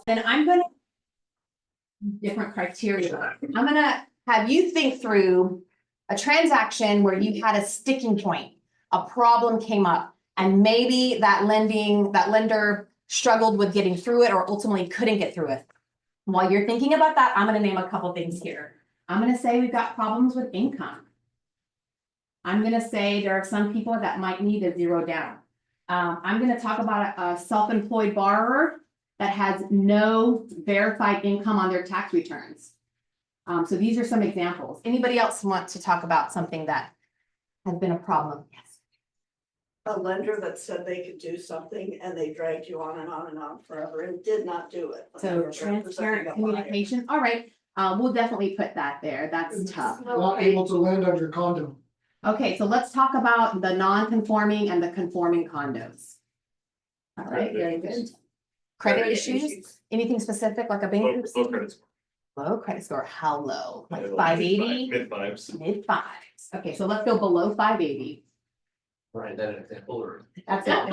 Then I'm gonna different criteria. I'm gonna have you think through a transaction where you had a sticking point, a problem came up, and maybe that lender struggled with getting through it or ultimately couldn't get through it. While you're thinking about that, I'm gonna name a couple things here. I'm gonna say we've got problems with income. I'm gonna say there are some people that might need a zero down. I'm gonna talk about a self-employed borrower that has no verified income on their tax returns. So these are some examples. Anybody else want to talk about something that has been a problem? Yes. A lender that said they could do something and they dragged you on and on and on forever and did not do it. So transparent communication. All right, we'll definitely put that there. That's tough. Not able to lend on your condo. Okay, so let's talk about the non-conforming and the conforming condos. All right, very good. Credit issues, anything specific like a bankruptcy? Low credit score. Low credit score, how low? Like 580? Mid fives. Mid fives. Okay, so let's go below 580. Right, that example or. That's it. Okay,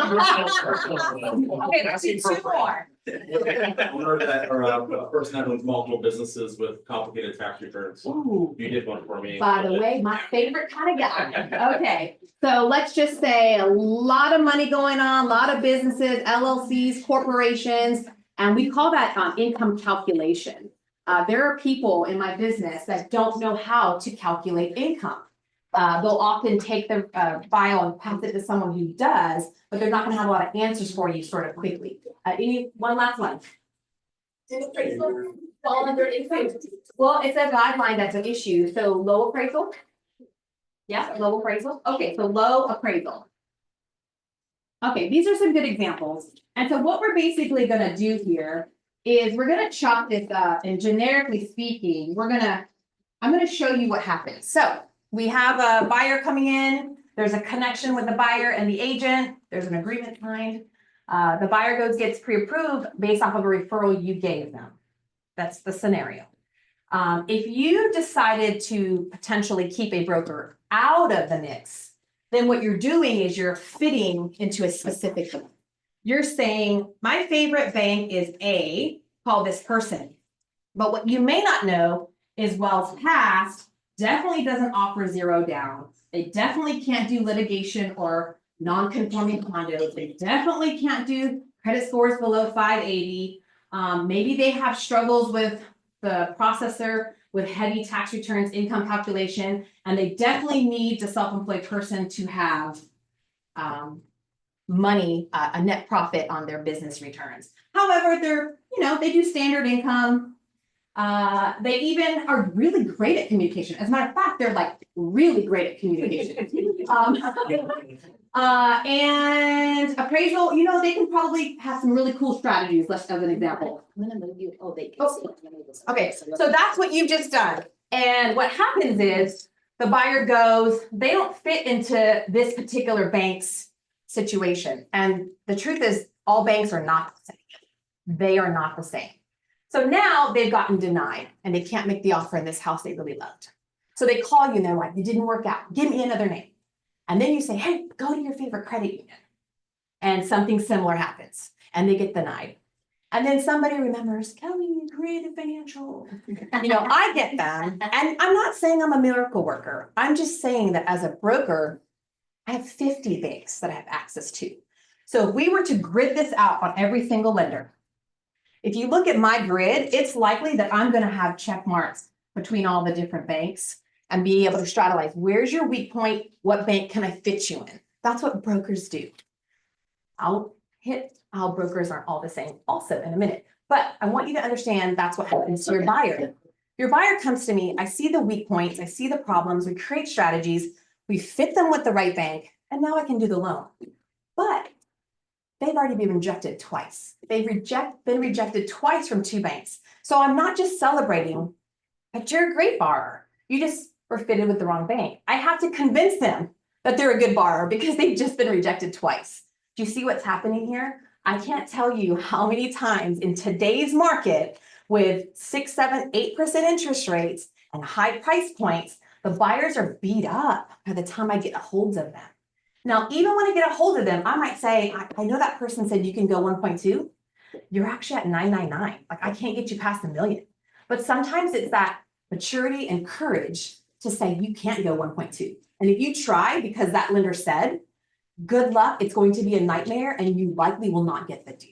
let's do two more. Owner that, or a person that owns multiple businesses with complicated tax returns. Ooh, You did one for me. by the way, my favorite kind of guy. Okay, so let's just say a lot of money going on, a lot of businesses, LLCs, corporations, and we call that income calculation. There are people in my business that don't know how to calculate income. They'll often take the file and pass it to someone who does, but they're not gonna have a lot of answers for you sort of quickly. One last one. Fall under income. Well, it's a guideline that's an issue, so low appraisal. Yeah, low appraisal. Okay, so low appraisal. Okay, these are some good examples. And so what we're basically gonna do here is we're gonna chop this up and generically speaking, I'm gonna show you what happens. So we have a buyer coming in, there's a connection with the buyer and the agent, there's an agreement signed. The buyer gets pre-approved based off of a referral you gave them. That's the scenario. If you decided to potentially keep a broker out of the mix, then what you're doing is you're fitting into a specific bank. You're saying, my favorite bank is A, call this person. But what you may not know is Wells Past definitely doesn't offer zero down. They definitely can't do litigation or non-conforming condos. They definitely can't do credit scores below 580. Maybe they have struggles with the processor with heavy tax returns, income calculation, and they definitely need the self-employed person to have money, a net profit on their business returns. However, they do standard income. They even are really great at communication. As a matter of fact, they're like really great at communication. And appraisal, they can probably have some really cool strategies, let's as an example. I'm gonna move you, oh, they can Oh, see. Okay, so that's what you've just done. And what happens is the buyer goes, they don't fit into this particular bank's situation. And the truth is, all banks are not the same. They are not the same. So now they've gotten denied and they can't make the offer in this house they really loved. So they call you and they're like, it didn't work out. Give me another name. And then you say, hey, go to your favorite credit union. And something similar happens and they get denied. And then somebody remembers, Kelly, Creative Financial. I get them. And I'm not saying I'm a miracle worker. I'm just saying that as a broker, I have 50 banks that I have access to. So if we were to grid this out on every single lender, if you look at my grid, it's likely that I'm going to have check marks between all the different banks and be able to strategize. Where's your weak point? What bank can I fit you in? That's what brokers do. I'll hit how brokers aren't all the same also in a minute. But I want you to understand that's what happens to your buyer. Your buyer comes to me, I see the weak points, I see the problems, we create strategies, we fit them with the right bank, and now I can do the loan. But they've already been rejected twice. They've been rejected twice from 2 banks. So I'm not just celebrating, but you're a great borrower. You just were fitted with the wrong bank. I have to convince them that they're a good borrower because they've just been rejected twice. Do you see what's happening here? I can't tell you how many times in today's market with 6, 7, 8% interest rates and high price points, the buyers are beat up by the time I get a hold of them. Now, even when I get a hold of them, I might say, I know that person said you can go 1.2, you're actually at 999. Like, I can't get you past 1 million. But sometimes it's that maturity and courage to say you can't go 1.2. And if you try because that lender said, good luck, it's going to be a nightmare and you likely will not get the deal.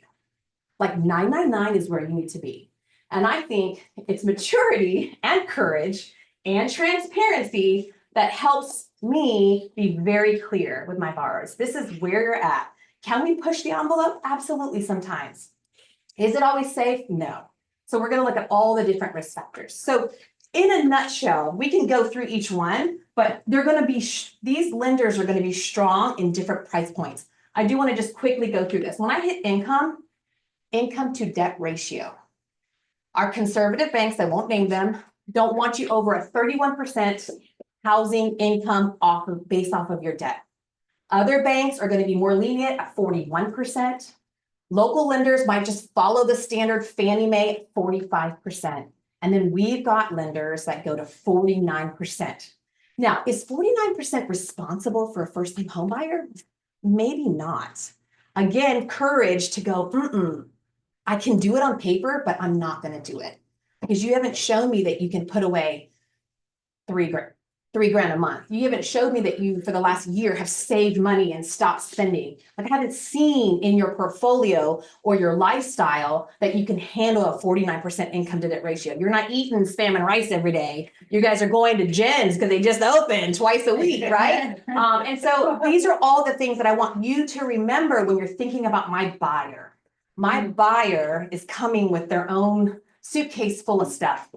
Like 999 is where you need to be. And I think it's maturity and courage and transparency that helps me be very clear with my borrowers. This is where you're at. Can we push the envelope? Absolutely sometimes. Is it always safe? No. So we're going to look at all the different risk factors. So in a nutshell, we can go through each one, but they're going to be, these lenders are going to be strong in different price points. I do want to just quickly go through this. When I hit income to debt ratio, our conservative banks, I won't name them, don't want you over a 31% housing income based off of your debt. Other banks are going to be more lenient at 41%. Local lenders might just follow the standard Fannie Mae at 45%. And then we've got lenders that go to 49%. Now, is 49% responsible for a first-time homebuyer? Maybe not. Again, courage to go, I can do it on paper, but I'm not going to do it. Because you haven't shown me that you can put away $3,000 a month. You haven't showed me that you, for the last year, have saved money and stopped spending. Like, I haven't seen in your portfolio or your lifestyle that you can handle a 49% income to debt ratio. You're not eating Spam and rice every day. You guys are going to Jen's because they just open twice a week, right? And so these are all the things that I want you to remember when you're thinking about my buyer. My buyer is coming with their own suitcase full of stuff.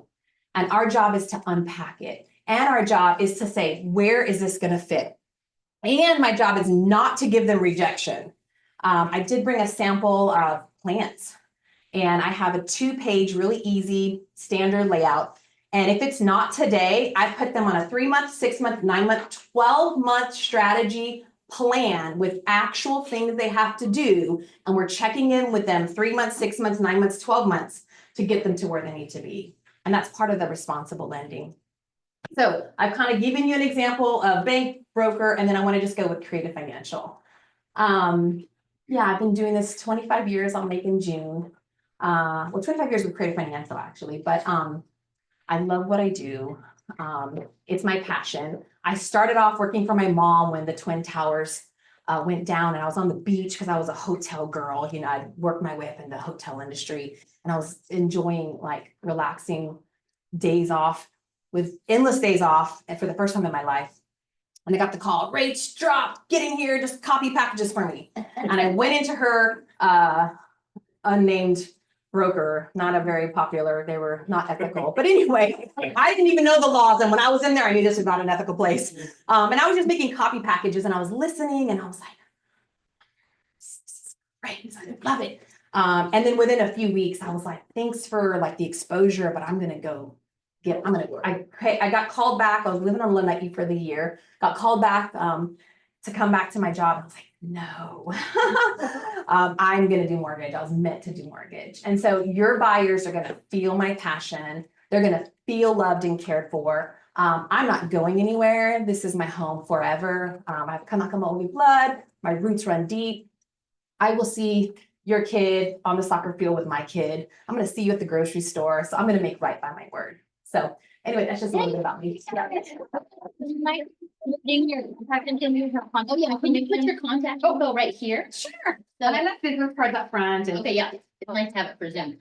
And our job is to unpack it. And our job is to say, where is this going to fit? And my job is not to give them rejection. I did bring a sample of plants, and I have a 2-page, really easy standard layout. And if it's not today, I put them on a 3-month, 6-month, 9-month, 12-month strategy plan with actual things they have to do. And we're checking in with them 3 months, 6 months, 9 months, 12 months to get them to where they need to be. And that's part of the responsible lending. So I've kind of given you an example of bank, broker, and then I want to just go with Creative Financial. Yeah, I've been doing this 25 years. I'll make in June. Well, 25 years with Creative Financial, actually. But I love what I do. It's my passion. I started off working for my mom when the Twin Towers went down, and I was on the beach because I was a hotel girl. You know, I worked my way up in the hotel industry, and I was enjoying like relaxing days off, with endless days off, and for the first time in my life. And I got the call, rates dropped, get in here, just copy packages for me. And I went into her unnamed broker, not a very popular, they were not ethical. But anyway, I didn't even know the laws. And when I was in there, I knew this was not an ethical place. And I was just making copy packages, and I was listening, and I was like, right, I love it. And then within a few weeks, I was like, thanks for like the exposure, but I'm gonna go I got called back. I was living on Lanai for the year, got called back to come back to my job. I was like, no, I'm going to do mortgage. I was meant to do mortgage. And so your buyers are going to feel my passion. They're going to feel loved and cared for. I'm not going anywhere. This is my home forever. I have Kanakamo'oli blood. My roots run deep. I will see your kid on the soccer field with my kid. I'm going to see you at the grocery store. So I'm going to make right by my word. So anyway, that's just a little bit about me. Oh yeah, can you put your contact info right here? Sure. And I left business cards up front. And Okay, yeah, it's nice to have it for Zoom.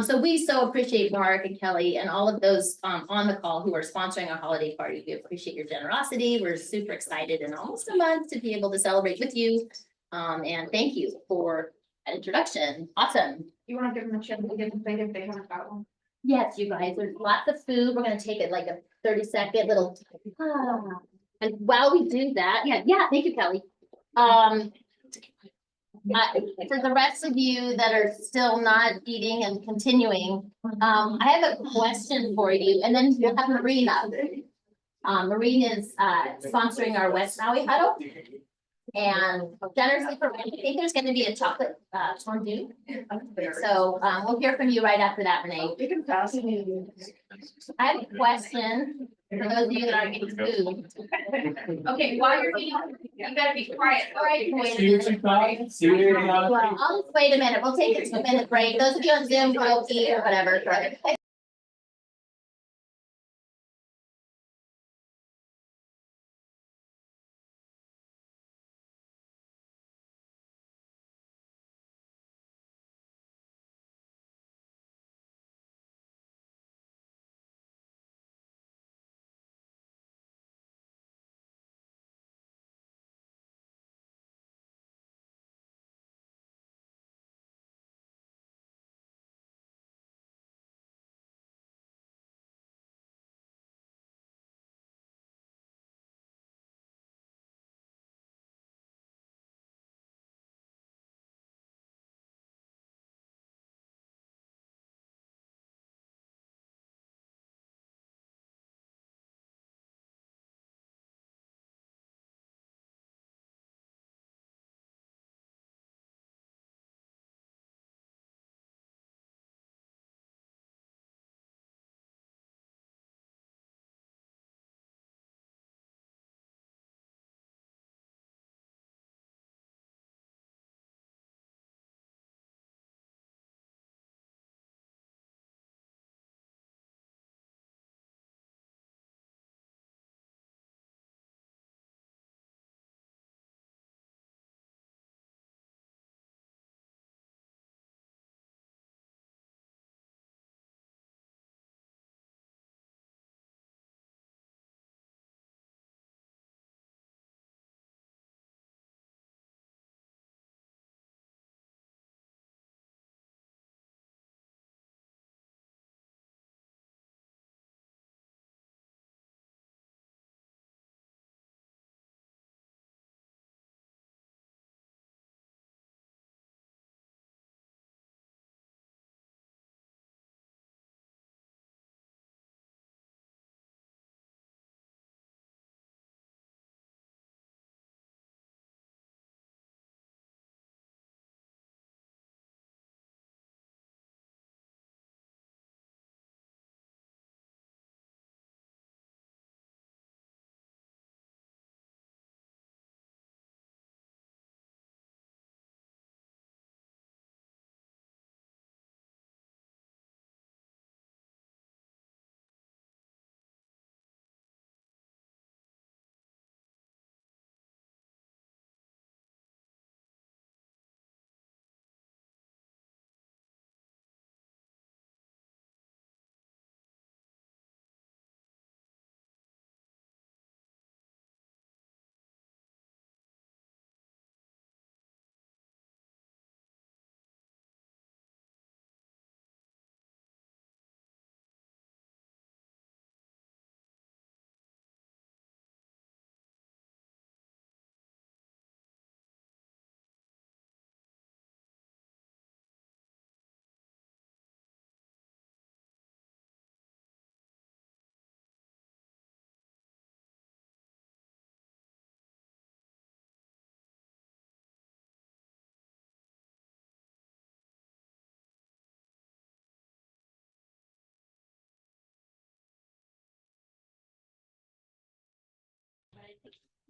So we so appreciate Mark and Kelly and all of those on the call who are sponsoring our holiday party. We appreciate your generosity. We're super excited in almost a month to be able to celebrate with you. And thank you for that introduction. Awesome. You want to give them a chance to get them if they haven't got one? Yes, you guys, there's lots of food. We're gonna take it like a 30-second little. And while we do that, yeah, thank you, Kelly. For the rest of you that are still not eating and continuing, I have a question for you, and then we'll have Marina. Marina is sponsoring our West Maui huddle. And generously, I think there's gonna be a chocolate fondue. So we'll hear from you right after that, Renee. You can pass me. I have a question for those of you that are getting food. Okay, while you're eating, you better be quiet. All right, wait a minute. Well, I'll just wait a minute. We'll take a 2-minute break. Those of you on Zoom, go eat or whatever.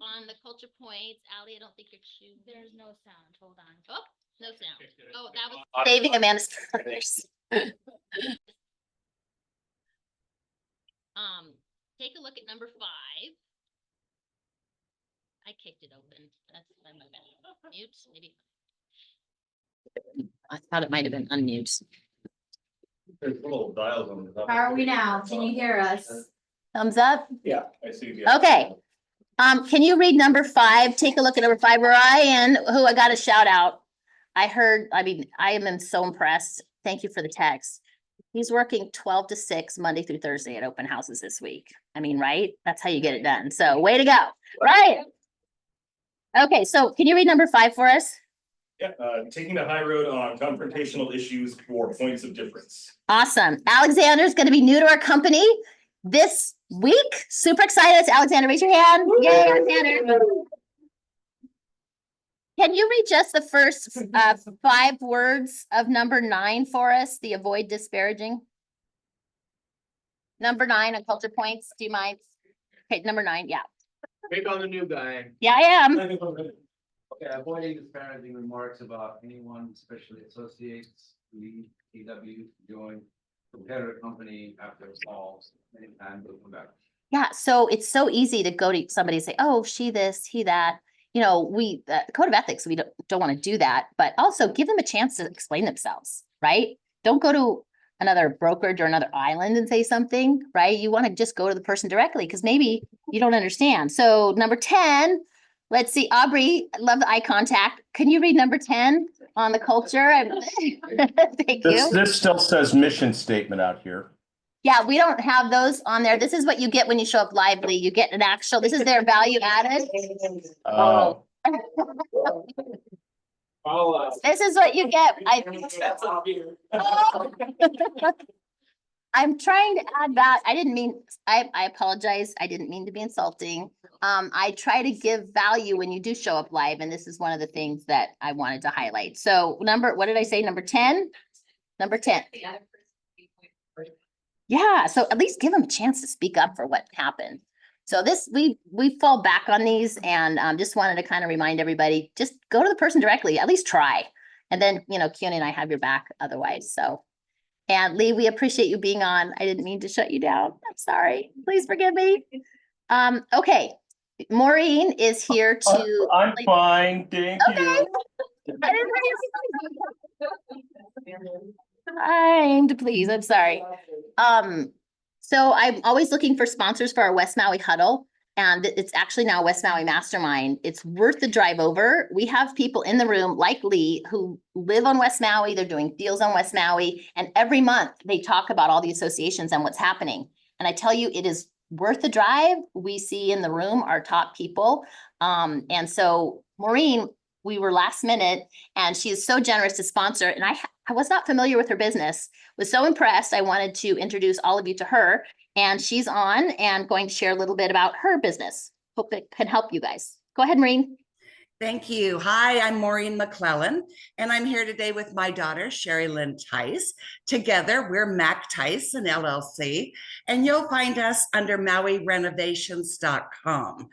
On the culture points, Ally, I don't think you're choosing. There's no sound. Hold on. Oh, no sound. Oh, that was saving Amanda's first. Take a look at number 5. I kicked it open. That's my bad. Mute, maybe. I thought it might have been unmute. There's little dials on the top. How are we now? Can you hear us? Thumbs up? Yeah, I see. Okay. Can you read number 5? Take a look at number 5. Ryan, who I got a shout out. I am so impressed. Thank you for the text. He's working 12 to 6 Monday through Thursday at open houses this week. I mean, right? That's how you get it done. So way to go. Right. Okay, so can you read number 5 for us? Yeah, taking the high road on confrontational issues for points of difference. Awesome. Alexander's going to be new to our company this week. Super excited. Alexander, raise your hand. Yay, Alexander. Can you read just the first 5 words of number 9 for us, the avoid disparaging? Number 9 on culture points, do you mind? Okay, number 9, yeah. Take on the new guy. Yeah, I am. Okay, avoiding disparaging remarks about anyone, especially associates, lead, TW, join, competitor company after a fall, many times they'll come back. Yeah, so it's so easy to go to somebody and say, oh, she this, he that. You know, the code of ethics, we don't want to do that, but also give them a chance to explain themselves, right? Don't go to another brokerage or another island and say something, right? You want to just go to the person directly because maybe you don't understand. So number 10, let's see, Aubrey, I love the eye contact. Can you read number 10 on the culture? Thank you. This still says mission statement out here. Yeah, we don't have those on there. This is what you get when you show up lively. You get an actual, this is their value added. Oh, This is what you get. I'm trying to add that. I didn't mean, I apologize. I didn't mean to be insulting. I try to give value when you do show up live, and this is one of the things that I wanted to highlight. So what did I say? Number 10? Number 10. Yeah, so at least give them a chance to speak up for what happened. So this, we fall back on these and just wanted to kind of remind everybody, just go to the person directly, at least try. And then, you know, Keone and I have your back otherwise, so. And Lee, we appreciate you being on. I didn't mean to shut you down. I'm sorry. Please forgive me. Okay, Maureen is here to. I'm fine, thank Okay. you. I didn't I'm to please, I'm sorry. So I'm always looking for sponsors for our West Maui Huddle. And it's actually now West Maui Mastermind. It's worth the drive over. We have people in the room like Lee who live on West Maui. They're doing deals on West Maui. And every month they talk about all the associations and what's happening. And I tell you, it is worth the drive. We see in the room our top people. And so Maureen, we were last minute and she is so generous to sponsor. And I was not familiar with her business, was so impressed. I wanted to introduce all of you to her. And she's on and going to share a little bit about her business. Hope it can help you guys. Go ahead, Maureen. Thank you. Hi, I'm Maureen McClellan, and I'm here today with my daughter, Sherry Lynn Tice. Together, we're Mac Tice and LLC, and you'll find us under MauiRenovations.com.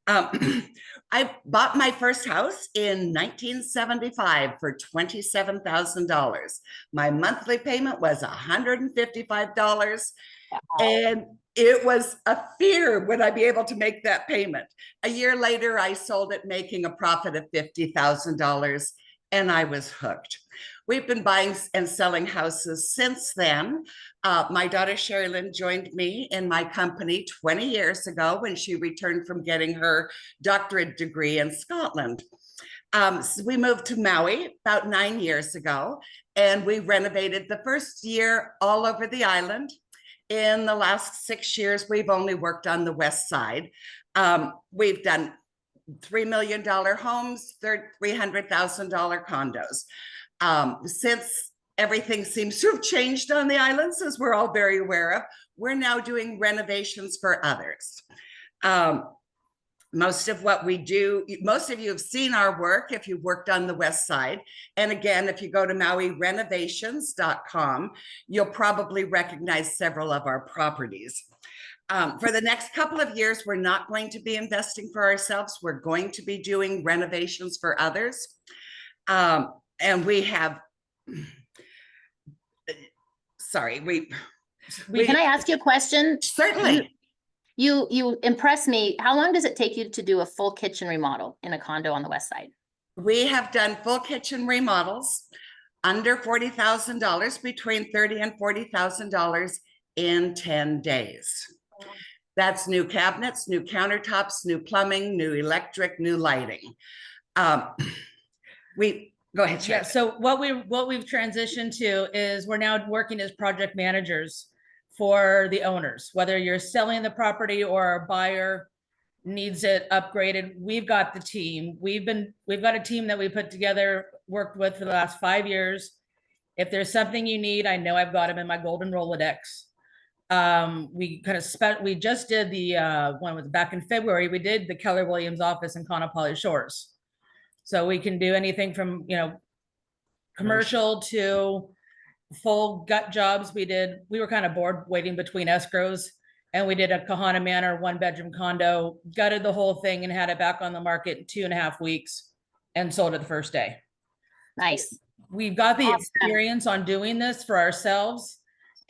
I bought my first house in 1975 for $27,000. My monthly payment was $155. And it was a fear, would I be able to make that payment? A year later, I sold it making a profit of $50,000 and I was hooked. We've been buying and selling houses since then. My daughter Sherry Lynn joined me in my company 20 years ago when she returned from getting her doctorate degree in Scotland. So we moved to Maui about 9 years ago, and we renovated the first year all over the island. In the last 6 years, we've only worked on the west side. We've done $3 million homes, $300,000 condos. Since everything seems to have changed on the islands, as we're all very aware of, we're now doing renovations for others. Most of what we do, most of you have seen our work if you've worked on the west side. And again, if you go to MauiRenovations.com, you'll probably recognize several of our properties. For the next couple of years, we're not going to be investing for ourselves. We're going to be doing renovations for others. And we have, sorry, Can I ask you a question? certainly. You impress me. How long does it take you to do a full kitchen remodel in a condo on the west side? We have done full kitchen remodels under $40,000, between $30,000 and $40,000 in 10 days. That's new cabinets, new countertops, new plumbing, new electric, new lighting. Go ahead, Yeah, Sherry. so what we've transitioned to is we're now working as project managers for the owners, whether you're selling the property or a buyer needs it upgraded. We've got the team. We've got a team that we put together, worked with for the last 5 years. If there's something you need, I know I've got them in my golden Rolodex. We just did the one was back in February. We did the Keller Williams office in Kaanapali Shores. So we can do anything from, commercial to full gut jobs. We were kind of bored waiting between escrows. And we did a Kahana Manor 1-bedroom condo, gutted the whole thing and had it back on the market in 2.5 weeks and sold it the first day. Nice. We've got the Awesome. experience on doing this for ourselves.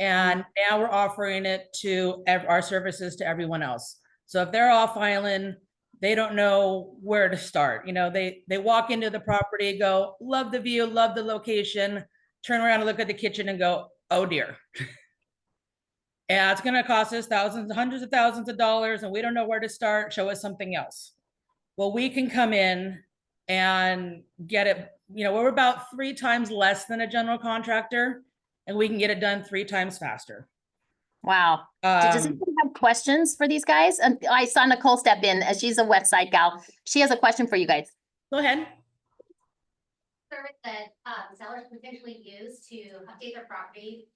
And now we're offering it to our services to everyone else. So if they're off island, they don't know where to start. They walk into the property, go, love the view, love the location, turn around and look at the kitchen and go, oh dear. And it's going to cost us thousands, hundreds of thousands of dollars, and we don't know where to start. Show us something else. Well, we can come in and get it. We're about 3 times less than a general contractor, and we can get it done 3 times faster. Wow. Does anyone have questions for these guys? I saw Nicole step in as she's a West Side gal. She has a question for you guys. Go ahead. Service that sellers potentially use to update their property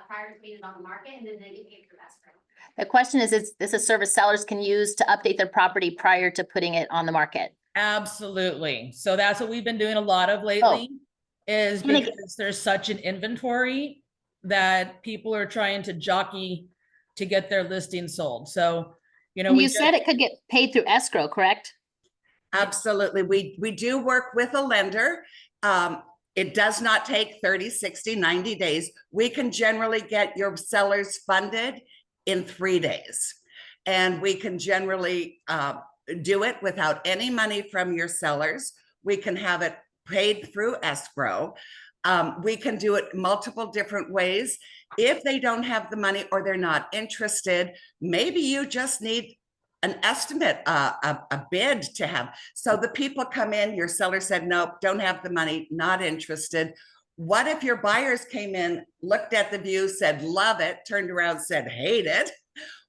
prior to putting it on the market, and then they get paid through escrow. The question is this a service sellers can use to update their property prior to putting it on the market? Absolutely. So that's what we've been doing a lot of lately, is because there's such an inventory that people are trying to jockey to get their listing sold. So, you said it could get paid through escrow, correct? Absolutely. We do work with a lender. It does not take 30, 60, 90 days. We can generally get your sellers funded in 3 days. And we can generally do it without any money from your sellers. We can have it paid through escrow. We can do it multiple different ways. If they don't have the money or they're not interested, maybe you just need an estimate, a bid to have. So the people come in, your seller said, nope, don't have the money, not interested. What if your buyers came in, looked at the view, said, love it, turned around, said, hate it?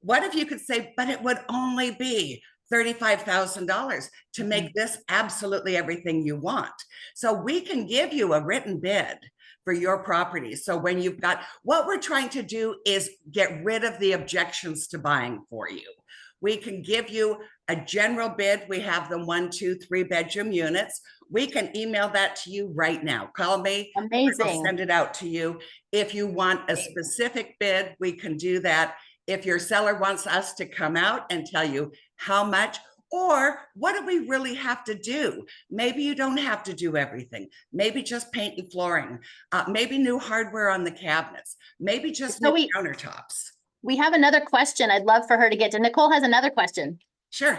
What if you could say, but it would only be $35,000 to make this absolutely everything you want. So we can give you a written bid for your property. So when you've got, what we're trying to do is get rid of the objections to buying for you. We can give you a general bid. We have the 1, 2, 3 bedroom units. We can email that to you right now. Call me. Amazing. I'll send it out to you. If you want a specific bid, we can do that. If your seller wants us to come out and tell you how much, or what do we really have to do? Maybe you don't have to do everything. Maybe just paint and flooring. Maybe new hardware on the cabinets. Maybe just new countertops. We have another question I'd love for her to get to. Nicole has another question. Sure.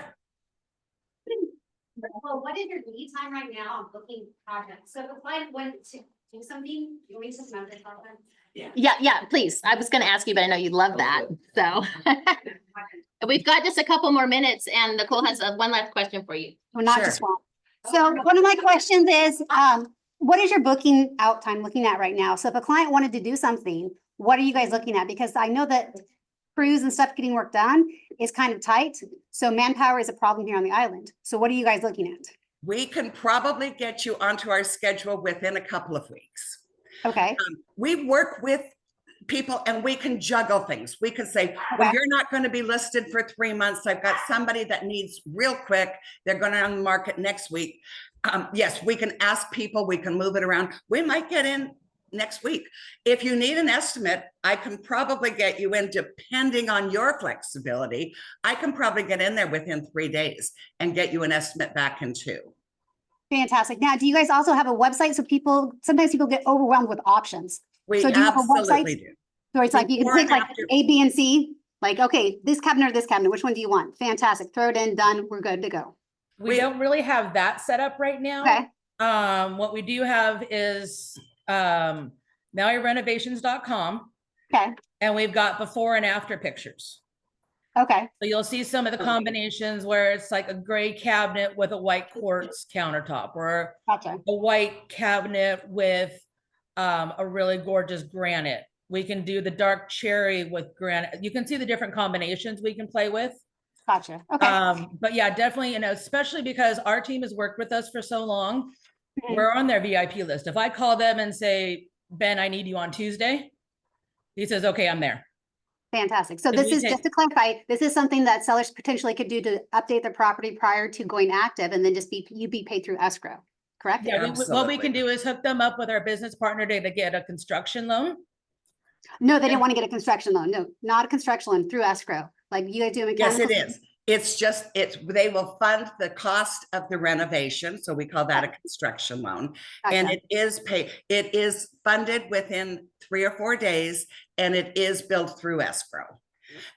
Well, what is your lead time right now on booking projects? So if a client went to do something, you want to remember this all the time? Yeah, please. I was going to ask you, but I know you love that. So we've got just a couple more minutes, and Nicole has one last question for you. Well, not just one. So one of my questions is, what is your booking out time looking at right now? So if a client wanted to do something, what are you guys looking at? Because I know that crews and stuff getting work done is kind of tight. So manpower is a problem here on the island. So what are you guys looking at? We can probably get you onto our schedule within a couple of weeks. Okay. We work with people and we can juggle things. We can say, well, you're not going to be listed for 3 months. I've got somebody that needs real quick. They're going on the market next week. Yes, we can ask people, we can move it around. We might get in next week. If you need an estimate, I can probably get you in, depending on your flexibility. I can probably get in there within 3 days and get you an estimate back in 2. Fantastic. Now, do you guys also have a website? So sometimes people get overwhelmed with options. We so do you have a absolutely website? do. So it's like you can pick like A, B, and C. Like, okay, this cabinet or this cabinet, which one do you want? Fantastic. Throw it in, done. We're good to go. We don't really have that set up right now. Okay. What we do have is MauyRenovations.com. Okay. And we've got before and after pictures. Okay. So you'll see some of the combinations where it's like a gray cabinet with a white quartz countertop, or Gotcha. a white cabinet with a really gorgeous granite. We can do the dark cherry with granite. You can see the different combinations we can play with. Gotcha. Okay. But yeah, definitely, and especially because our team has worked with us for so long, we're on their VIP list. If I call them and say, Ben, I need you on Tuesday, he says, okay, I'm there. Fantastic. So this is, just to clarify, this is something that sellers potentially could do to update their property prior to going active, and then just be paid through escrow. correct? Yeah, what we Absolutely. can do is hook them up with our business partner to get a construction loan. No, they didn't want to get a construction loan. No, not a construction loan, through escrow. Like you guys do Yes, mechanical. it is. It's just, they will fund the cost of the renovation, so we call that a construction loan. And Gotcha. it is funded within 3 or 4 days, and it is billed through escrow.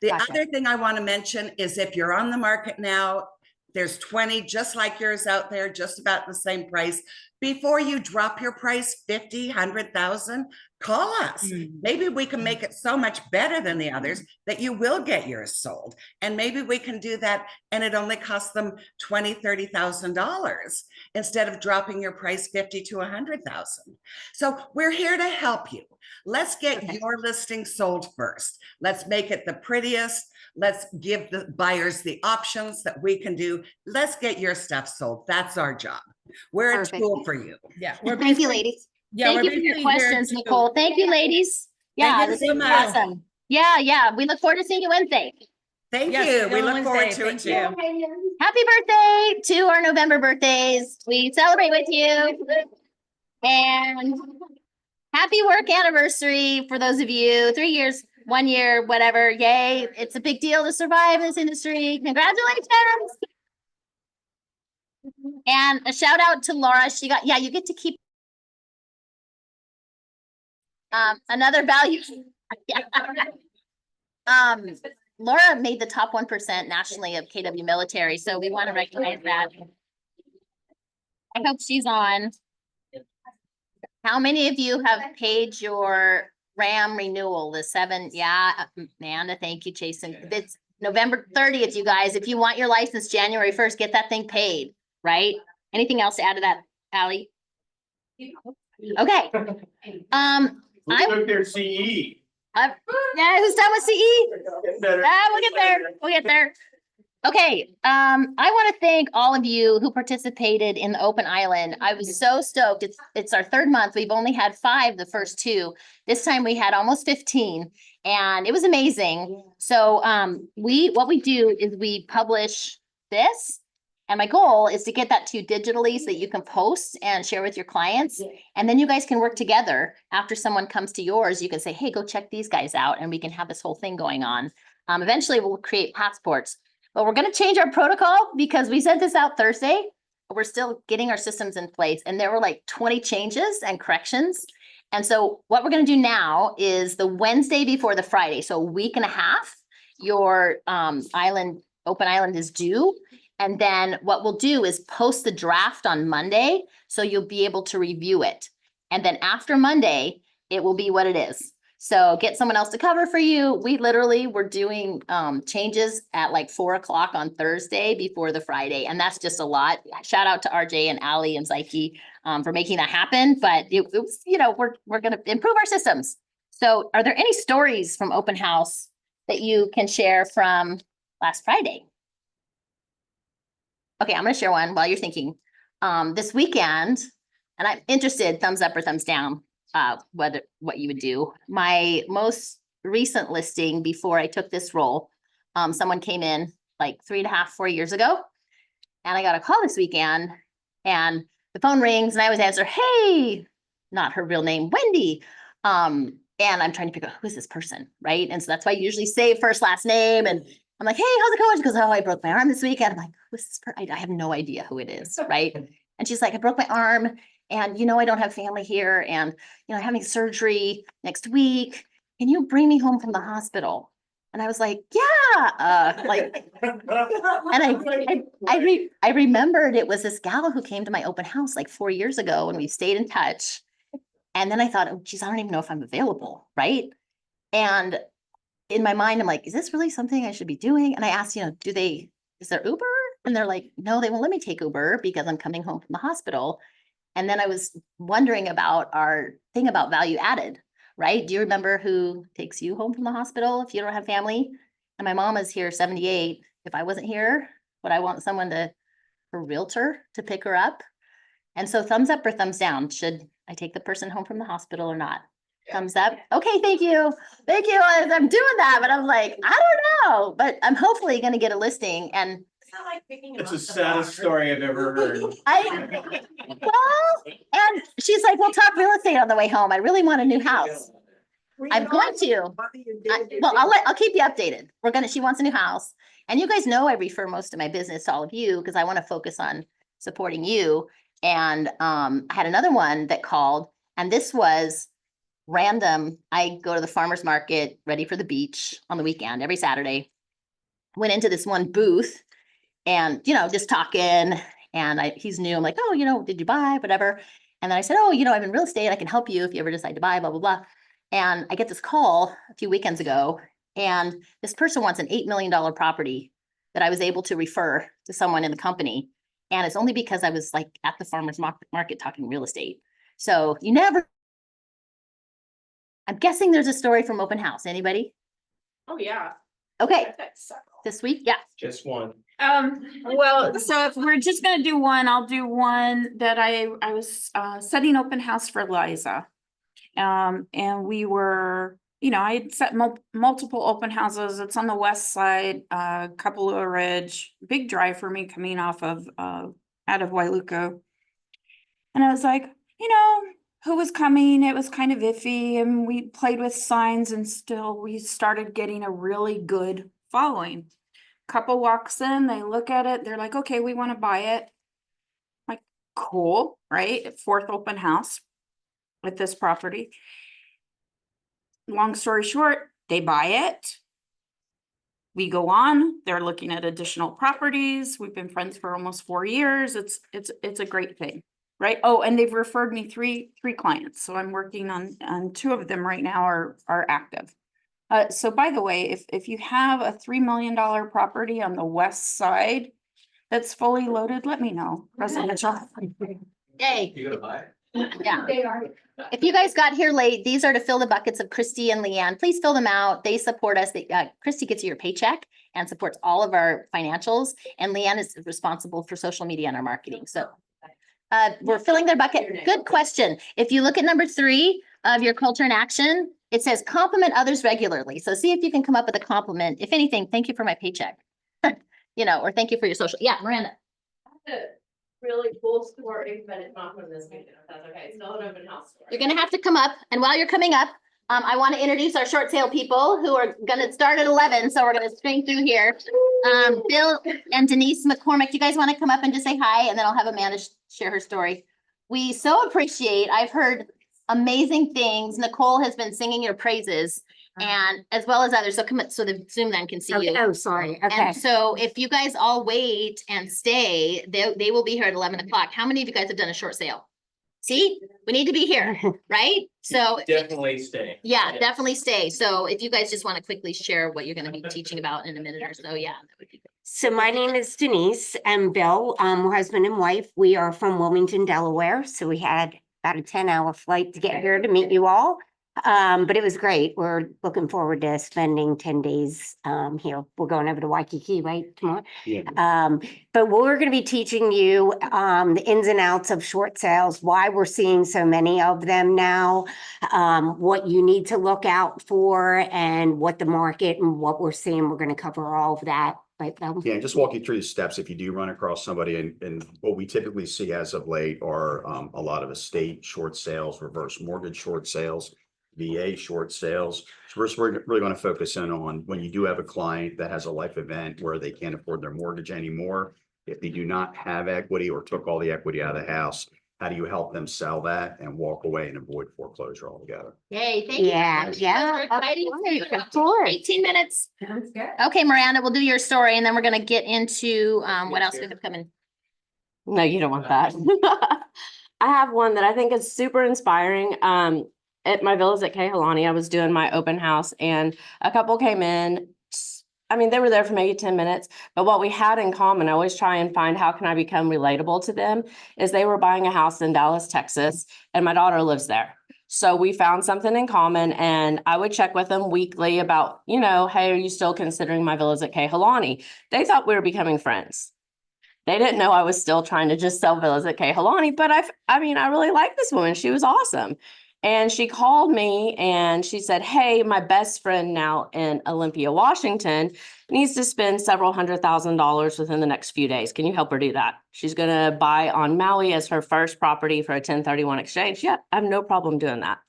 The Gotcha. other thing I want to mention is if you're on the market now, there's 20 just like yours out there, just about the same price. Before you drop your price 50, 100,000, call us. Maybe we can make it so much better than the others that you will get yours sold. And maybe we can do that and it only costs them $20,000, $30,000 instead of dropping your price 50 to 100,000. So we're here to help you. Let's get your listing sold first. Let's make it the prettiest. Let's give the buyers the options that we can do. Let's get your stuff sold. That's our job. We're Perfect. a tool for you. Yeah. Thank you, ladies. Yeah, Thank you for your questions, Nicole. Thank you, ladies. Yeah, you this so is much. awesome. Yeah. We look forward to seeing you Wednesday. Thank Yes, you. We on look forward Wednesday. to it Thank too. you. Happy birthday to our November birthdays. We celebrate with you. And happy work anniversary for those of you, 3 years, 1 year, whatever. Yay. It's a big deal to survive in this industry. Congratulations. And a shout out to Laura. You get to keep another value. Laura made the top 1% nationally of KW military, so we want to recognize that. I hope she's on. How many of you have paid your RAM renewal, the 7? Yeah, Amanda, thank you, Jason. It's November 30th, you guys. If you want your license January 1st, get that thing paid, right? Anything else to add to that, Ally? Okay. Who took their CE? Yeah, who's done with CE? We'll get there. Okay, I want to thank all of you who participated in the Open Island. I was so stoked. It's our 3rd month. We've only had 5 the first 2. This time we had almost 15 and it was amazing. So what we do is we publish this, and my goal is to get that to you digitally so that you can post and share with your clients. And then you guys can work together. After someone comes to yours, you can say, hey, go check these guys out, and we can have this whole thing going on. Eventually we'll create passports. But we're going to change our protocol because we sent this out Thursday. We're still getting our systems in place, and there were like 20 changes and corrections. And so what we're going to do now is the Wednesday before the Friday, so a week and a half, your Open Island is due. And then what we'll do is post the draft on Monday, so you'll be able to review it. And then after Monday, it will be what it is. So get someone else to cover for you. We literally were doing changes at like 4 o'clock on Thursday before the Friday. And that's just a lot. Shout out to RJ and Ali and Psyche for making that happen. But it was, we're going to improve our systems. So are there any stories from Open House that you can share from last Friday? Okay, I'm going to share one while you're thinking. This weekend, and I'm interested, thumbs up or thumbs down, what you would do. My most recent listing before I took this role, someone came in like 3.5, 4 years ago, and I got a call this weekend, and the phone rings, and I always answer, hey, not her real name, Wendy. And I'm trying to figure out who is this person, right? And so that's why I usually say first, last name, and I'm like, hey, how's it going? She goes, oh, I broke my arm this weekend. I'm like, who's this person? I have no idea who it is, right? And she's like, I broke my arm, and I don't have family here, and I'm having surgery next week. Can you bring me home from the hospital? And I was like, yeah, and I remembered it was this gal who came to my open house like 4 years ago, and we stayed in touch. And then I thought, oh, geez, I don't even know if I'm available, right? And in my mind, I'm like, is this really something I should be doing? And I asked, is there Uber? And they're like, no, they won't let me take Uber because I'm coming home from the hospital. And then I was wondering about our thing about value added, right? Do you remember who takes you home from the hospital if you don't have family? And my mom is here, 78. If I wasn't here, would I want her realtor to pick her up? And so thumbs up or thumbs down, should I take the person home from the hospital or not? Thumbs up. Okay, thank you. Thank you. I'm doing that, but I'm like, I don't know, but I'm hopefully going to get a listing. And It's the saddest story I've ever heard. Well, and she's like, we'll talk real estate on the way home. I really want a new house. I'm going to. Well, I'll keep you updated. She wants a new house. And you guys know I refer most of my business to all of you because I want to focus on supporting you. And I had another one that called, and this was random. I go to the farmer's market, ready for the beach on the weekend, every Saturday. Went into this one booth and, just talking. And he's new. I'm like, oh, did you buy, whatever. And then I said, oh, I'm in real estate. I can help you if you ever decide to buy, blah, blah, blah. And I get this call a few weekends ago, and this person wants an $8 million property that I was able to refer to someone in the company. And it's only because I was like at the farmer's market talking real estate. So I'm guessing there's a story from open house. Anybody? Oh, yeah. Okay. This week? Yeah. Just one. Well, so if we're just gonna do one, I'll do one that I was setting open house for Liza. And we were, I had set multiple open houses. It's on the west side, Kapalua Ridge, big drive for me coming off of out of Wailuku. And I was like, who was coming? It was kind of iffy, and we played with signs, and still we started getting a really good following. Couple walks in, they look at it, they're like, okay, we want to buy it. Like, cool, right? Fourth open house with this property. Long story short, they buy it. We go on, they're looking at additional properties. We've been friends for almost 4 years. It's a great thing, right? Oh, and they've referred me three clients. So I'm working on 2 of them right now are active. So by the way, if you have a $3 million property on the west side that's fully loaded, let me know. Residential. Yay. You gonna buy it? Yeah. If you guys got here late, these are to fill the buckets of Christy and Leanne. Please fill them out. They support us. Christy gets you your paycheck and supports all of our financials. And Leanne is responsible for social media and our marketing. So we're filling their bucket. Good question. If you look at number 3 of your culture in action, it says compliment others regularly. So see if you can come up with a compliment. If anything, thank you for my paycheck. Or thank you for your social. Yeah, Miranda. Really cool story, but it's not from this weekend, if that's okay. It's not an open house story. You're gonna have to come up, and while you're coming up, I want to introduce our short sale people who are gonna start at 11, so we're gonna string through here. Bill and Denise McCormick, you guys want to come up and just say hi, and then I'll have Amanda share her story. We so appreciate, I've heard amazing things. Nicole has been singing your praises, and as well as others, so come so the Zoom then can see you. Oh, sorry. Okay. And so if you guys all wait and stay, they will be here at 11 o'clock. How many of you guys have done a short sale? See, we need to be here, right? So Definitely stay. yeah, definitely stay. So if you guys just want to quickly share what you're going to be teaching about in a minute or so, yeah, that would be great. So my name is Denise and Bill, we're husband and wife. We are from Wilmington, Delaware. So we had about a 10-hour flight to get here to meet you all. But it was great. We're looking forward to spending 10 days here. We're going over to Waikiki, right, tomorrow? Yeah. But we're going to be teaching you the ins and outs of short sales, why we're seeing so many of them now, what you need to look out for, and what the market and what we're seeing. We're going to cover all of that. Right, Bill? Yeah, just walk you through the steps if you do run across somebody, and what we typically see as of late are a lot of estate short sales, reverse mortgage short sales, VA short sales. So we're really going to focus in on when you do have a client that has a life event where they can't afford their mortgage anymore. If they do not have equity or took all the equity out of the house, how do you help them sell that and walk away and avoid foreclosure altogether? Yay, thank you. Yeah, yeah. Exciting. Of course. 18 minutes. Sounds good. Okay, Miranda, we'll do your story and then we're going to get into what else we have coming. No, you don't want that. I have one that I think is super inspiring. At my villas at Kehalani, I was doing my open house and a couple came in. I mean, they were there for maybe 10 minutes, but what we had in common, I always try and find how can I become relatable to them, is they were buying a house in Dallas, Texas, and my daughter lives there. So we found something in common, and I would check with them weekly about, hey, are you still considering my villas at Kehalani? They thought we were becoming friends. They didn't know I was still trying to just sell villas at Kehalani, but I really like this woman. She was awesome. And she called me and she said, hey, my best friend now in Olympia, Washington needs to spend several $100,000 within the next few days. Can you help her do that? She's gonna buy on Maui as her first property for a 1031 exchange. Yeah, I have no problem doing that.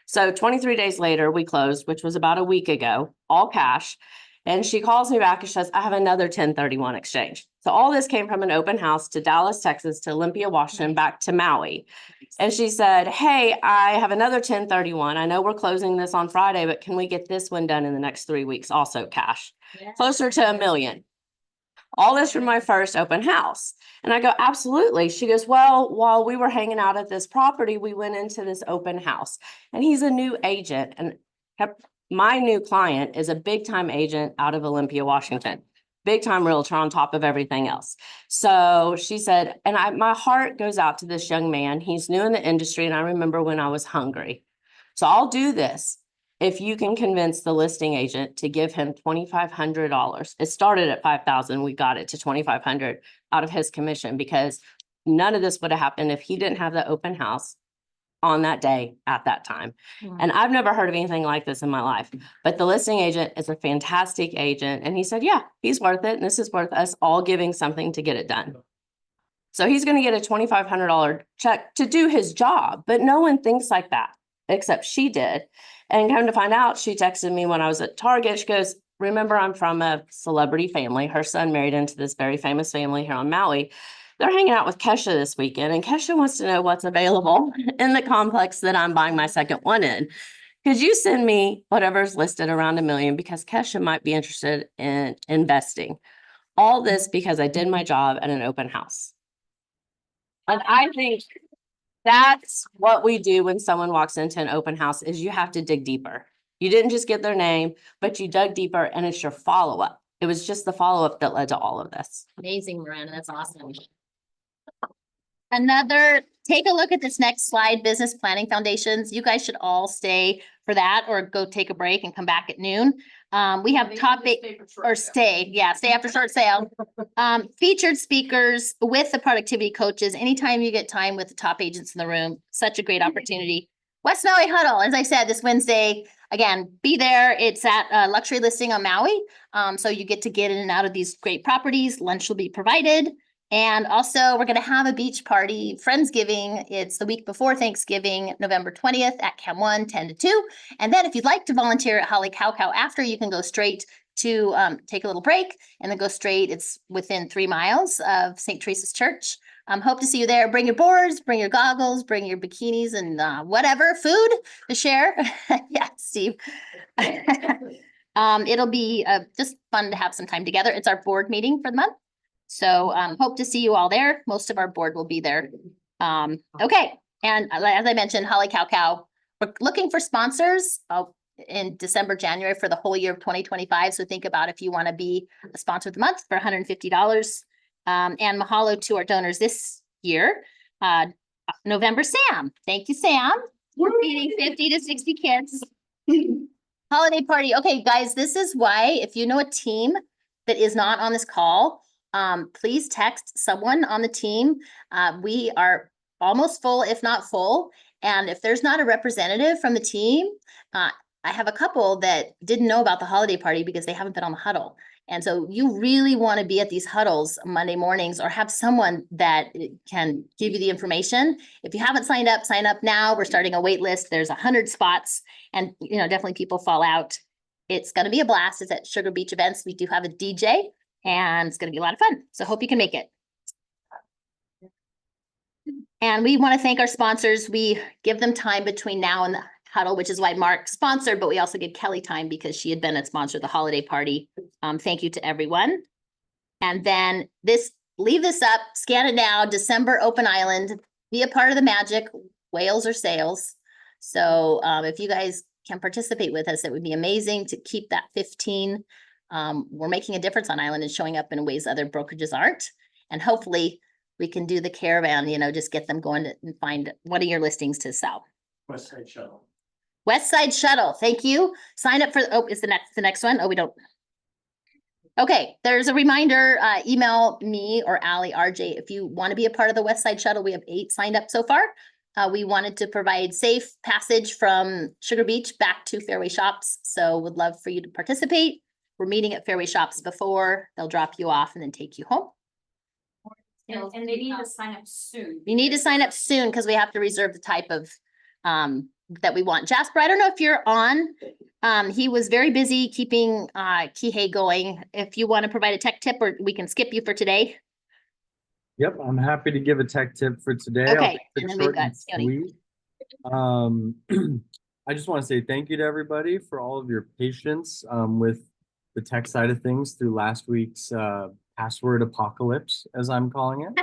So 23 days later, we closed, which was about a week ago, all cash. And she calls me back and she says, I have another 1031 exchange. So all this came from an open house to Dallas, Texas, to Olympia, Washington, back to Maui. And she said, hey, I have another 1031. I know we're closing this on Friday, but can we get this one done in the next 3 weeks? Also cash, closer to $1 million. All this from my first open house. And I go, absolutely. She goes, well, while we were hanging out at this property, we went into this open house and he's a new agent. And my new client is a big time agent out of Olympia, Washington, big time realtor on top of everything else. So she said, and my heart goes out to this young man. He's new in the industry. And I remember when I was hungry. So I'll do this if you can convince the listing agent to give him $2,500. It started at $5,000. We got it to $2,500 out of his commission, because none of this would have happened if he didn't have the open house on that day at that time. And I've never heard of anything like this in my life, but the listing agent is a fantastic agent. And he said, yeah, he's worth it. And this is worth us all giving something to get it done. So he's going to get a $2,500 check to do his job, but no one thinks like that except she did. And come to find out, she texted me when I was at Target. She goes, remember, I'm from a celebrity family. Her son married into this very famous family here on Maui. They're hanging out with Kesha this weekend, and Kesha wants to know what's available in the complex that I'm buying my second one in. Could you send me whatever's listed around $1 million, because Kesha might be interested in investing. All this because I did my job at an open house. And I think that's what we do when someone walks into an open house, is you have to dig deeper. You didn't just get their name, but you dug deeper, and it's your follow-up. It was just the follow-up that led to all of this. Amazing, Miranda. That's awesome. Take a look at this next slide, Business Planning Foundations. You guys should all stay for that, or go take a break and come back at noon. We have stay after short sale. Featured speakers with the productivity coaches. Anytime you get time with the top agents in the room, such a great opportunity. West Maui Huddle, as I said, this Wednesday, again, be there. It's at Luxury Listing on Maui. So you get to get in and out of these great properties. Lunch will be provided. And also, we're going to have a beach party, Friendsgiving. It's the week before Thanksgiving, November 20th at Chem 1, 10 to 2. And then if you'd like to volunteer at Holly Cow Cow after, you can go straight to take a little break and then go straight. It's within 3 miles of St. Teresa's Church. Hope to see you there. Bring your boards, bring your goggles, bring your bikinis, and whatever, food to share. Yeah, Steve. It'll be just fun to have some time together. It's our board meeting for the month. So hope to see you all there. Most of our board will be there. Okay. And as I mentioned, Holly Cow Cow, we're looking for sponsors in December, January for the whole year of 2025. So think about if you want to be a sponsor of the month for $150. And mahalo to our donors this year. November Sam. Thank you, Sam. We're feeding 50 to 60 kids. Holiday party. Okay, guys, this is why if you know a team that is not on this call, please text someone on the team. We are almost full, if not full. And if there's not a representative from the team, I have a couple that didn't know about the holiday party because they haven't been on the huddle. And so you really want to be at these huddles Monday mornings, or have someone that can give you the information. If you haven't signed up, sign up now. We're starting a wait list. There's 100 spots, and definitely people fall out. It's going to be a blast. It's at Sugar Beach Events. We do have a DJ. And it's going to be a lot of fun. So hope you can make it. And we want to thank our sponsors. We give them time between now and the huddle, which is why Mark sponsored, but we also give Kelly time because she had been a sponsor of the holiday party. Thank you to everyone. And then leave this up, scan it now, December Open Island, be a part of the magic, whales or sales. So if you guys can participate with us, it would be amazing to keep that 15. We're making a difference on Island and showing up in ways other brokerages aren't. And hopefully we can do the caravan, just get them going and find one of your listings to sell. West Side Shuttle. West Side Shuttle. Thank you. Sign up for, is the next one? Oh, we don't. Okay, there's a reminder, email me or Allie, RJ, if you want to be a part of the West Side Shuttle. We have 8 signed up so far. We wanted to provide safe passage from Sugar Beach back to Fairway Shops, so would love for you to participate. We're meeting at Fairway Shops before, they'll drop you off and then take you home. And they need to sign up soon. You need to sign up soon because we have to reserve the type of that we want. Jasper, I don't know if you're on. He was very busy keeping Kihei going. If you want to provide a tech tip, or we can skip you for today. Yep, I'm happy to give a tech tip for today. I'll Okay, keep it and then we've short got and Scotty. sweet. I just want to say thank you to everybody for all of your patience with the tech side of things through last week's password apocalypse, as I'm calling it.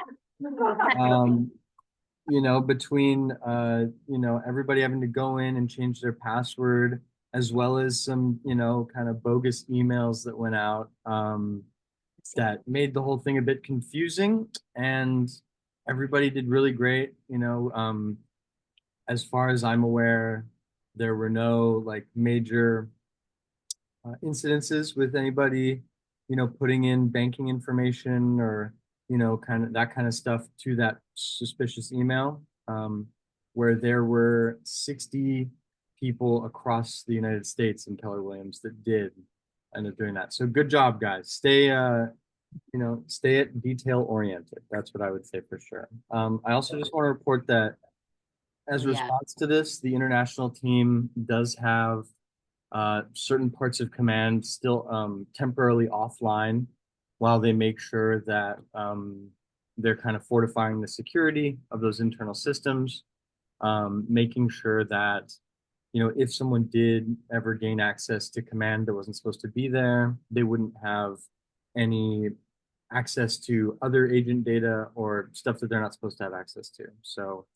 You know, between you know, everybody having to go in and change their password, as well as some, you know, kind of bogus emails that went out that made the whole thing a bit confusing, and everybody did really great. You know, as far as I'm aware, there were no like major incidences with anybody, you know, putting in banking information or, you know, kind of that kind of stuff to that suspicious email, where there were 60 people across the United States in Keller Williams that did end up doing that. So good job, guys. Stay, you know, stay at detail oriented. That's what I would say for sure. I also just want to report that as a Yeah. response to this, the international team does have certain parts of command still temporarily offline while they make sure that they're kind of fortifying the security of those internal systems, making sure that, you know, if someone did ever gain access to command that wasn't supposed to be there, they wouldn't have any access to other agent data or stuff that they're not supposed to have access to. So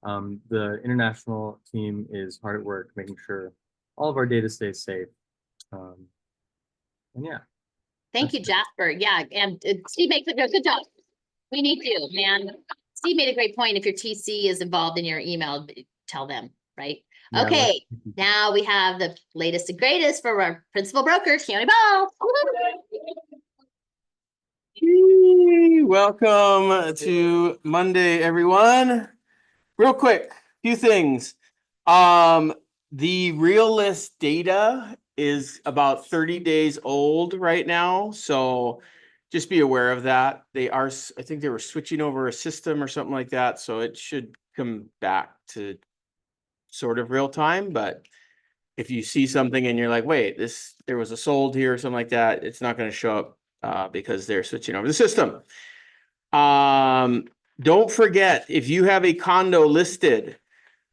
the international team is hard at work making sure all of our data stays safe. And yeah. Thank you, Jasper. Yeah, and Steve makes a good job. We need you, man. Steve made a great point. If your TC is involved in your email, tell them, right? Yeah, Okay, now we have the latest and greatest for our principal broker, Keone Ball. Welcome to Monday, everyone. Real quick, few things. The Realist data is about 30 days old right now, so just be aware of that. They are, I think they were switching over a system or something like that, so it should come back to sort of real time. But if you see something and you're like, wait, there was a sold here or something like that, it's not going to show up because they're switching over the system. Don't forget, if you have a condo listed,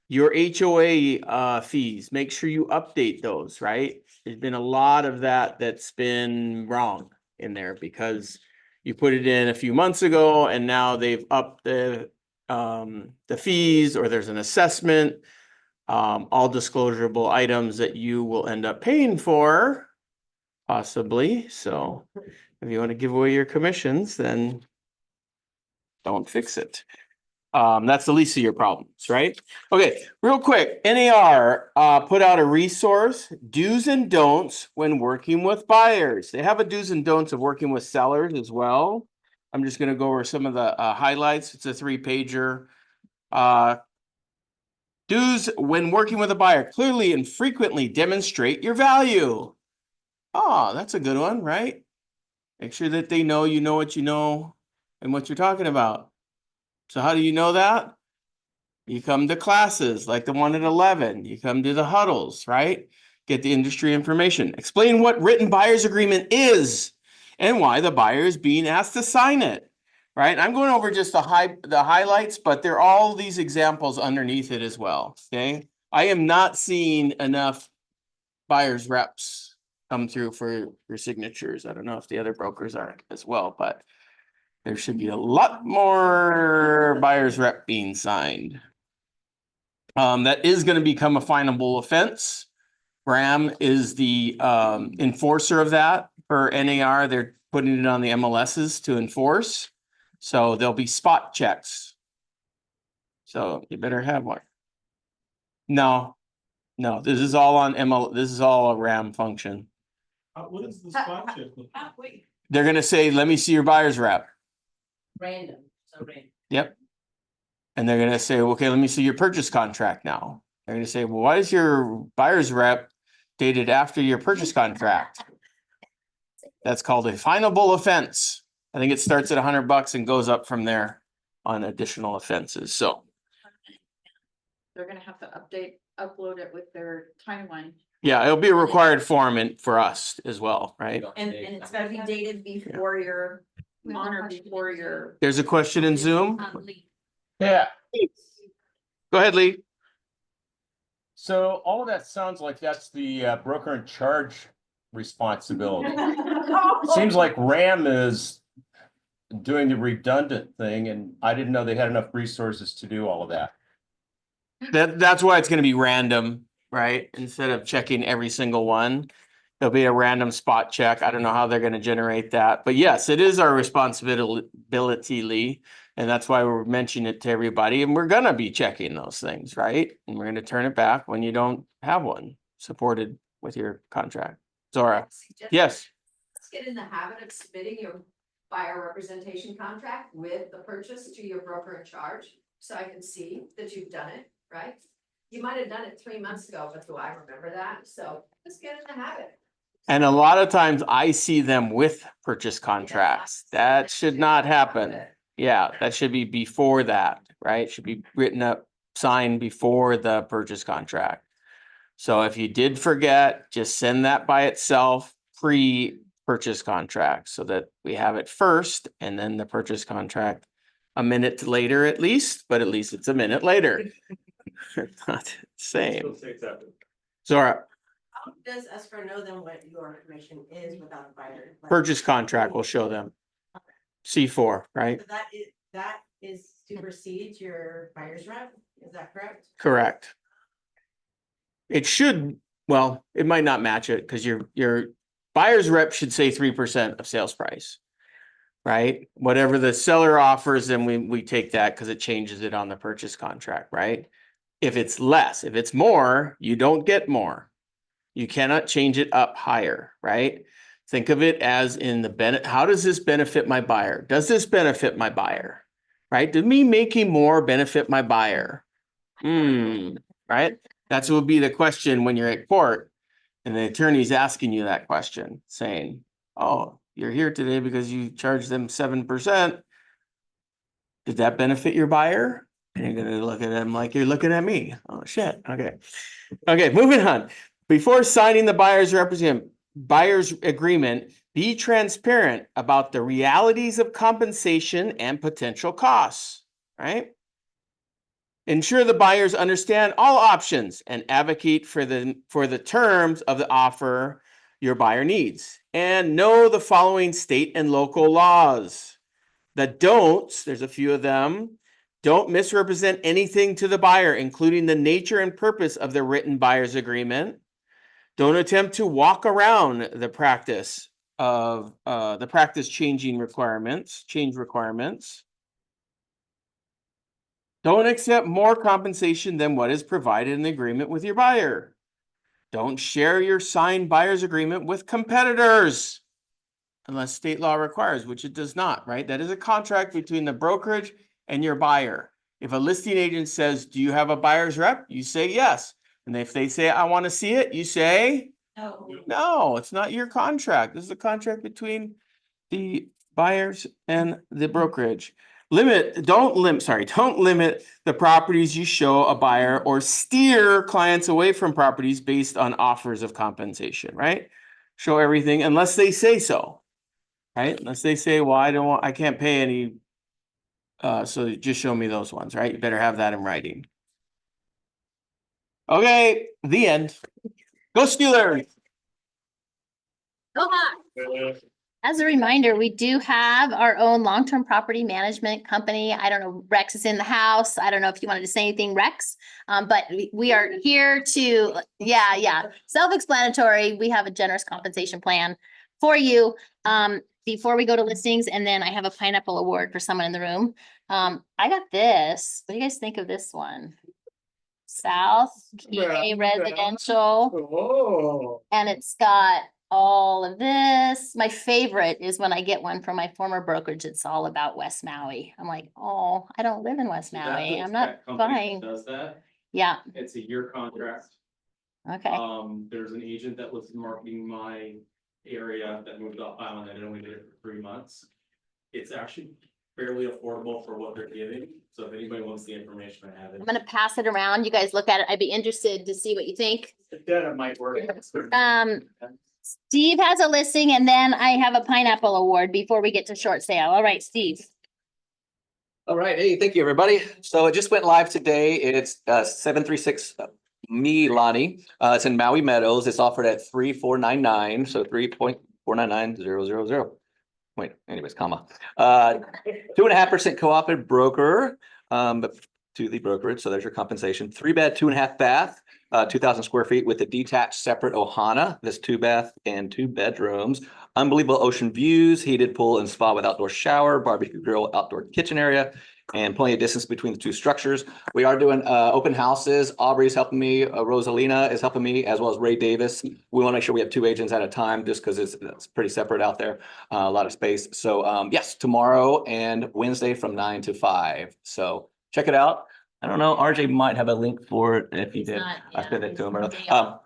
your HOA fees, make sure you update those, right? There's been a lot of that's been wrong in there because you put it in a few months ago and now they've upped the fees, or there's an assessment, all disclosable items that you will end up paying for, possibly. So if you want to give away your commissions, then don't fix it. That's the least of your problems, right? Okay, real quick, NAR put out a resource, do's and don'ts when working with buyers. They have a do's and don'ts of working with sellers as well. I'm just going to go over some of the highlights. It's a 3-pager. Do's when working with a buyer: clearly and frequently demonstrate your value. Oh, that's a good one, right? Make sure that they know you know what you know and what you're talking about. So how do you know that? You come to classes like the one at 11. You come to the huddles, right? Get the industry information. Explain what written buyer's agreement is and why the buyer is being asked to sign it, right? I'm going over just the highlights, but there are all these examples underneath it as well, okay? I am not seeing enough buyer's reps come through for your signatures. I don't know if the other brokers are as well, but there should be a lot more buyer's rep being signed. That is going to become a finable offense. Bram is the enforcer of that for NAR. They're putting it on the MLSs to enforce. So there'll be spot checks. So you better have one. No, this is all on this is all a RAM function. What is the spot check? They're going to say, let me see your buyer's rep. Random, so random. Yep. And they're gonna say, okay, let me see your purchase contract now. They're gonna say, well, why is your buyer's rep dated after your purchase contract? That's called a finable offense. I think it starts at $100 and goes up from there on additional offenses. So, They're gonna have to upload it with their timeline. yeah, it'll be a required form for us as well, right? And it's gotta be dated before your, on or before your. There's a question in Zoom. Lee. Yeah. Go ahead, Lee. So all of that sounds like that's the broker in charge responsibility. Seems like RAM is doing the redundant thing, and I didn't know they had enough resources to do all of that. That's why it's gonna be random, right? Instead of checking every single one, there'll be a random spot check. I don't know how they're gonna generate that, but yes, it is our responsibility, Lee. And that's why we're mentioning it to everybody, and we're gonna be checking those things, right? And we're gonna turn it back when you don't have one supported with your contract. Zora, yes, Let's get in the habit of submitting your buyer representation contract with the purchase to your broker in charge, so I can see that you've done it, right? You might have done it 3 months ago, but do I remember that? So let's get in the habit. and a lot of times I see them with purchase contracts. That should not happen. Yeah, that should be before that, right? Should be written up, signed before the purchase contract. So if you did forget, just send that by itself, pre-purchase contract, so that we have it first and then the purchase contract a minute later at least, but at least it's a minute later. Not the same. Zora, How does escrow know then what your information is without a buyer? purchase contract will show them. C4, right? So that is supersedes your buyer's rep, is that correct? Correct. It should, well, it might not match it because your buyer's rep should say 3% of sales price. Right? Whatever the seller offers, then we take that because it changes it on the purchase contract, right? If it's less, if it's more, you don't get more. You cannot change it up higher, right? Think of it as in the how does this benefit my buyer? Does this benefit my buyer? Right? Did me making more benefit my buyer? Right? That's what would be the question when you're at court and the attorney's asking you that question, saying, oh, you're here today because you charged them 7%. Did that benefit your buyer? And you're gonna look at them like you're looking at me. Oh, shit. Okay. Okay, moving on. Before signing the buyer's agreement, be transparent about the realities of compensation and potential costs, right? Ensure the buyers understand all options and advocate for the terms of the offer your buyer needs. And know the following state and local laws. The don'ts, there's a few of them. Don't misrepresent anything to the buyer, including the nature and purpose of the written buyer's agreement. Don't attempt to walk around the practice of change requirements. Don't accept more compensation than what is provided in the agreement with your buyer. Don't share your signed buyer's agreement with competitors unless state law requires, which it does not, right? That is a contract between the brokerage and your buyer. If a listing agent says, do you have a buyer's rep? You say yes. And if they say, I want to see it, you say, no, it's not your contract. This is a contract between the buyers and the brokerage. Don't limit the properties you show a buyer or steer clients away from properties based on offers of compensation, right? Show everything unless they say so, right? Unless they say, well, I can't pay any. So just show me those ones, right? You better have that in writing. Okay, the end. Go Steelers. Go Hawks. As a reminder, we do have our own long-term property management company. I don't know, Rex is in the house. I don't know if you wanted to say anything, Rex. But we are here to, self-explanatory. We have a generous compensation plan for you. Before we go to listings, and then I have a pineapple award for someone in the room. I got this. What do you guys think of this one? South Key Residential. Oh. And it's got all of this. My favorite is when I get one from my former brokerage. It's all about West Maui. I'm like, oh, I don't live in West Maui. I'm not buying. Does that? Yeah, It's a year contract. okay. There's an agent that was marketing my area that moved off island. I only did it for 3 months. It's actually fairly affordable for what they're giving. So if anybody wants the information, I have it. I'm gonna pass it around. You guys look at it. I'd be interested to see what you think. That might work. Steve has a listing and then I have a pineapple award before we get to short sale. All right, Steve. All right, hey, thank you, everybody. So it just went live today. It's 736 Milani. It's in Maui Meadows. It's offered at 3,499, so 3.499000. Wait, anyways, comma. 2.5% co-opted broker, but to the brokerage. So there's your compensation. 3-bed, 2.5 bath, 2,000 square feet with a detached separate ohana. That's 2 bath and 2 bedrooms. Unbelievable ocean views, heated pool and spa with outdoor shower, barbecue grill, outdoor kitchen area, and plenty of distance between the 2 structures. We are doing open houses. Aubrey's helping me, Rosalina is helping me, as well as Ray Davis. We want to make sure we have 2 agents at a time just because it's pretty separate out there, a lot of space. So yes, tomorrow and Wednesday from 9 to 5. So check it out. I don't know, RJ might have a link for it if he did. I sent it to him.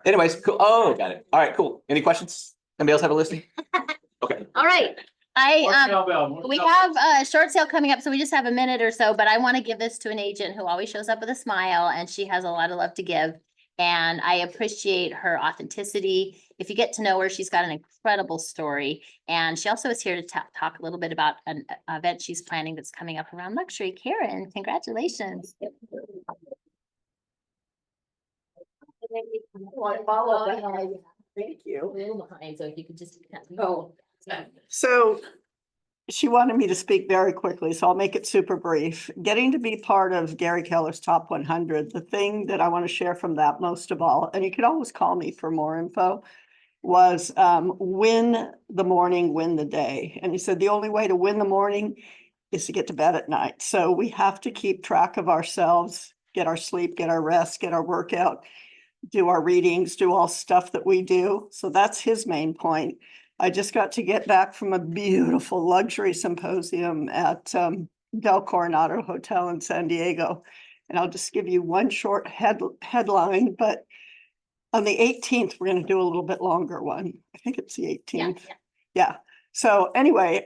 Anyways, cool. Oh, got it. All right, cool. Any questions? Anybody else have a listing? Okay. All right. We have a short sale coming up, so we just have a minute or so, but I want to give this to an agent who always shows up with a smile and she has a lot of love to give. And I appreciate her authenticity. If you get to know her, she's got an incredible story. And she also is here to talk a little bit about an event she's planning that's coming up around luxury. Karen, congratulations. Thank you. A little behind, so if you could just. So she wanted me to speak very quickly, so I'll make it super brief. Getting to be part of Gary Keller's Top 100, the thing that I want to share from that most of all, and you can always call me for more info, was win the morning, win the day. And he said the only way to win the morning is to get to bed at night. So we have to keep track of ourselves, get our sleep, get our rest, get our workout, do our readings, do all stuff that we do. So that's his main point. I just got to get back from a beautiful luxury symposium at Del Coronado Hotel in San Diego. And I'll just give you one short headline, but on the 18th, we're going to do a little bit longer one. I think it's the 18th. Yeah. So anyway,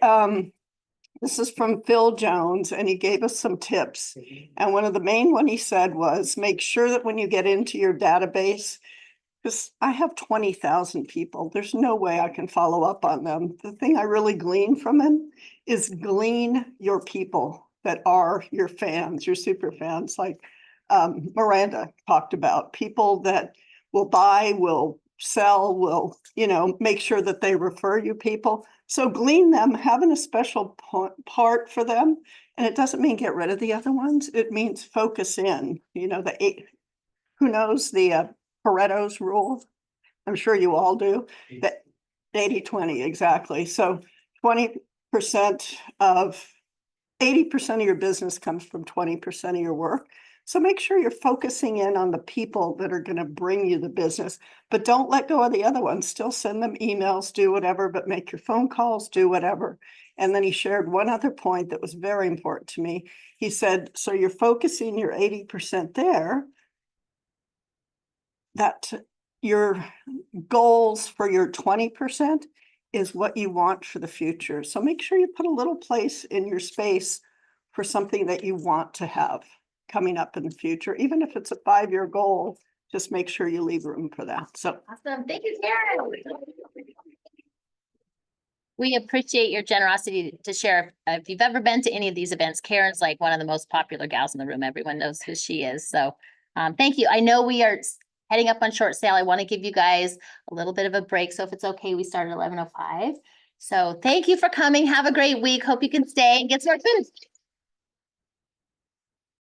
this is from Phil Jones, and he gave us some tips. And one of the main one he said was, make sure that when you get into your database, because I have 20,000 people, there's no way I can follow up on them. The thing I really glean from him is glean your people that are your fans, your super fans, like Miranda talked about, people that will buy, will sell, will, make sure that they refer you people. So glean them, having a special part for them. And it doesn't mean get rid of the other ones. It means focus in, the 8, who knows the Pareto's rule? I'm sure you all do. That 80-20, exactly. So 80% of your business comes from 20% of your work. So make sure you're focusing in on the people that are going to bring you the business, but don't let go of the other ones. Still send them emails, do whatever, but make your phone calls, do whatever. And then he shared one other point that was very important to me. He said, so you're focusing your 80% there, that your goals for your 20% is what you want for the future. So make sure you put a little place in your space for something that you want to have coming up in the future. Even if it's a 5-year goal, just make sure you leave room for that. So Awesome. Thank you, Karen. We appreciate your generosity to share. If you've ever been to any of these events, Karen's like one of the most popular gals in the room. Everyone knows who she is. So thank you. I know we are heading up on short sale. I want to give you guys a little bit of a break. So if it's okay, we start at 11:05. So thank you for coming. Have a great week. Hope you can stay and get some food.